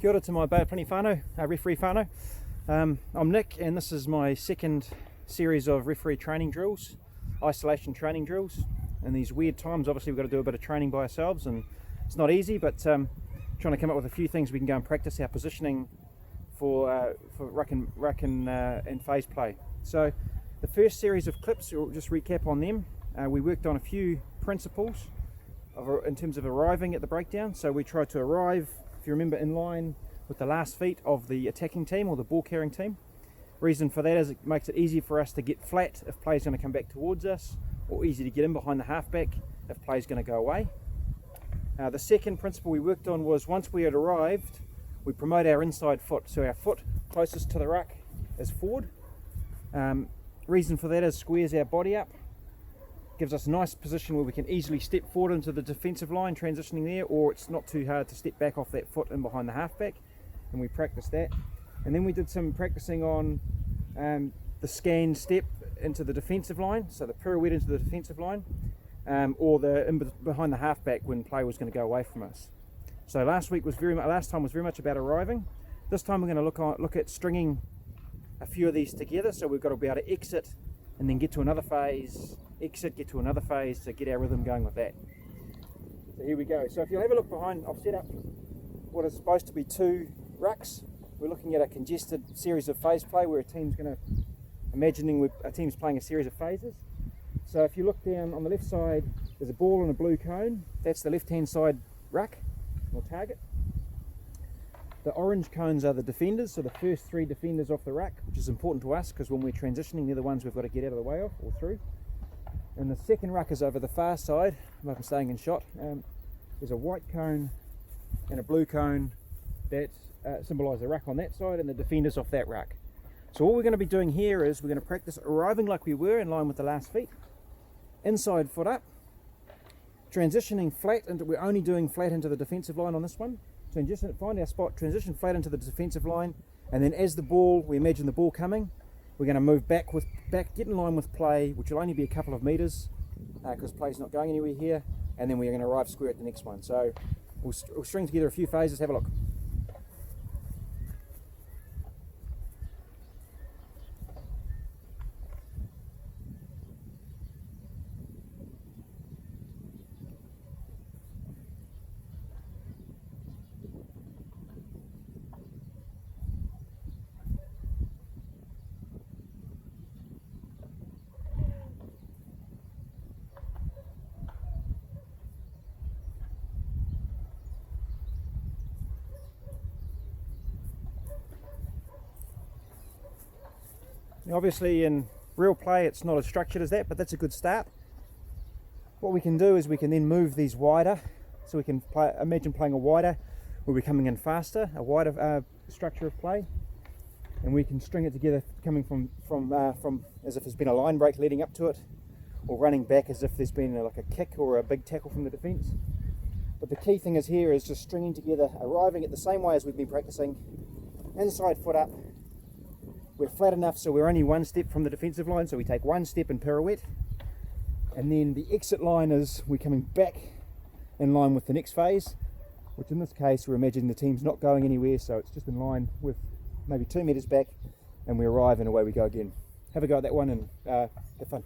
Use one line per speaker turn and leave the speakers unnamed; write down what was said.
Kia ora to my Plenty whānau, referee whānau. I'm Nick, and this is my second series of referee training drills, isolation training drills. In these weird times, obviously we've got to do a bit of training by ourselves, and it's not easy, but trying to come up with a few things we can go and practice our positioning for ruck and phase play. So the first series of clips, we'll just recap on them. We worked on a few principles in terms of arriving at the breakdown. So we tried to arrive, if you remember, in line with the last feet of the attacking team or the ball carrying team. Reason for that is it makes it easier for us to get flat if play's going to come back towards us, or easy to get in behind the halfback if play's going to go away. The second principle we worked on was once we had arrived, we promote our inside foot. So our foot closest to the ruck is forward. Reason for that is squares our body up, gives us a nice position where we can easily step forward into the defensive line, transitioning there, or it's not too hard to step back off that foot in behind the halfback, and we practiced that. And then we did some practicing on the scan step into the defensive line, so the pirouette into the defensive line, or the behind the halfback when play was going to go away from us. So last time was very much about arriving. This time we're going to look at stringing a few of these together, so we've got to be able to exit and then get to another phase, exit, get to another phase to get our rhythm going with that. So here we go. So if you'll have a look behind, I've set up what is supposed to be two rucks. We're looking at a congested series of phase play where a team's playing a series of phases. So if you look down on the left side, there's a ball and a blue cone. That's the left-hand side ruck or target. The orange cones are the defenders, so the first three defenders off the ruck, which is important to us because when we're transitioning, they're the ones we've got to get out of the way of or through. And the second ruck is over the far side. I hope I'm staying in shot. There's a white cone and a blue cone that symbolise the ruck on that side and the defenders off that ruck. So what we're going to be doing here is we're going to practice arriving like we were in line with the last feet, inside foot up, transitioning flat into, we're only doing flat into the defensive line on this one. Find our spot, transition flat into the defensive line, and then as we imagine the ball coming, we're going to move back, get in line with play, which will only be a couple of metres because play's not going anywhere here, and then we're going to arrive square at the next one. So we'll string together a few phases, have a look. Now obviously in real play it's not as structured as that, but that's a good start. What we can do is we can then move these wider, so we can imagine playing a wider where we're coming in faster, a wider structure of play, and we can string it together coming from as if there's been a line break leading up to it, or running back as if there's been like a kick or a big tackle from the defence. But the key thing is here is just stringing together, arriving at the same way as we've been practicing, inside foot up. We're flat enough so we're only one step from the defensive line, so we take one step in pirouette, and then the exit line is we're coming back in line with the next phase, which in this case we're imagining the team's not going anywhere, so it's just in line with maybe 2 metres back, and we arrive and away we go again. Have a go at that one and have fun.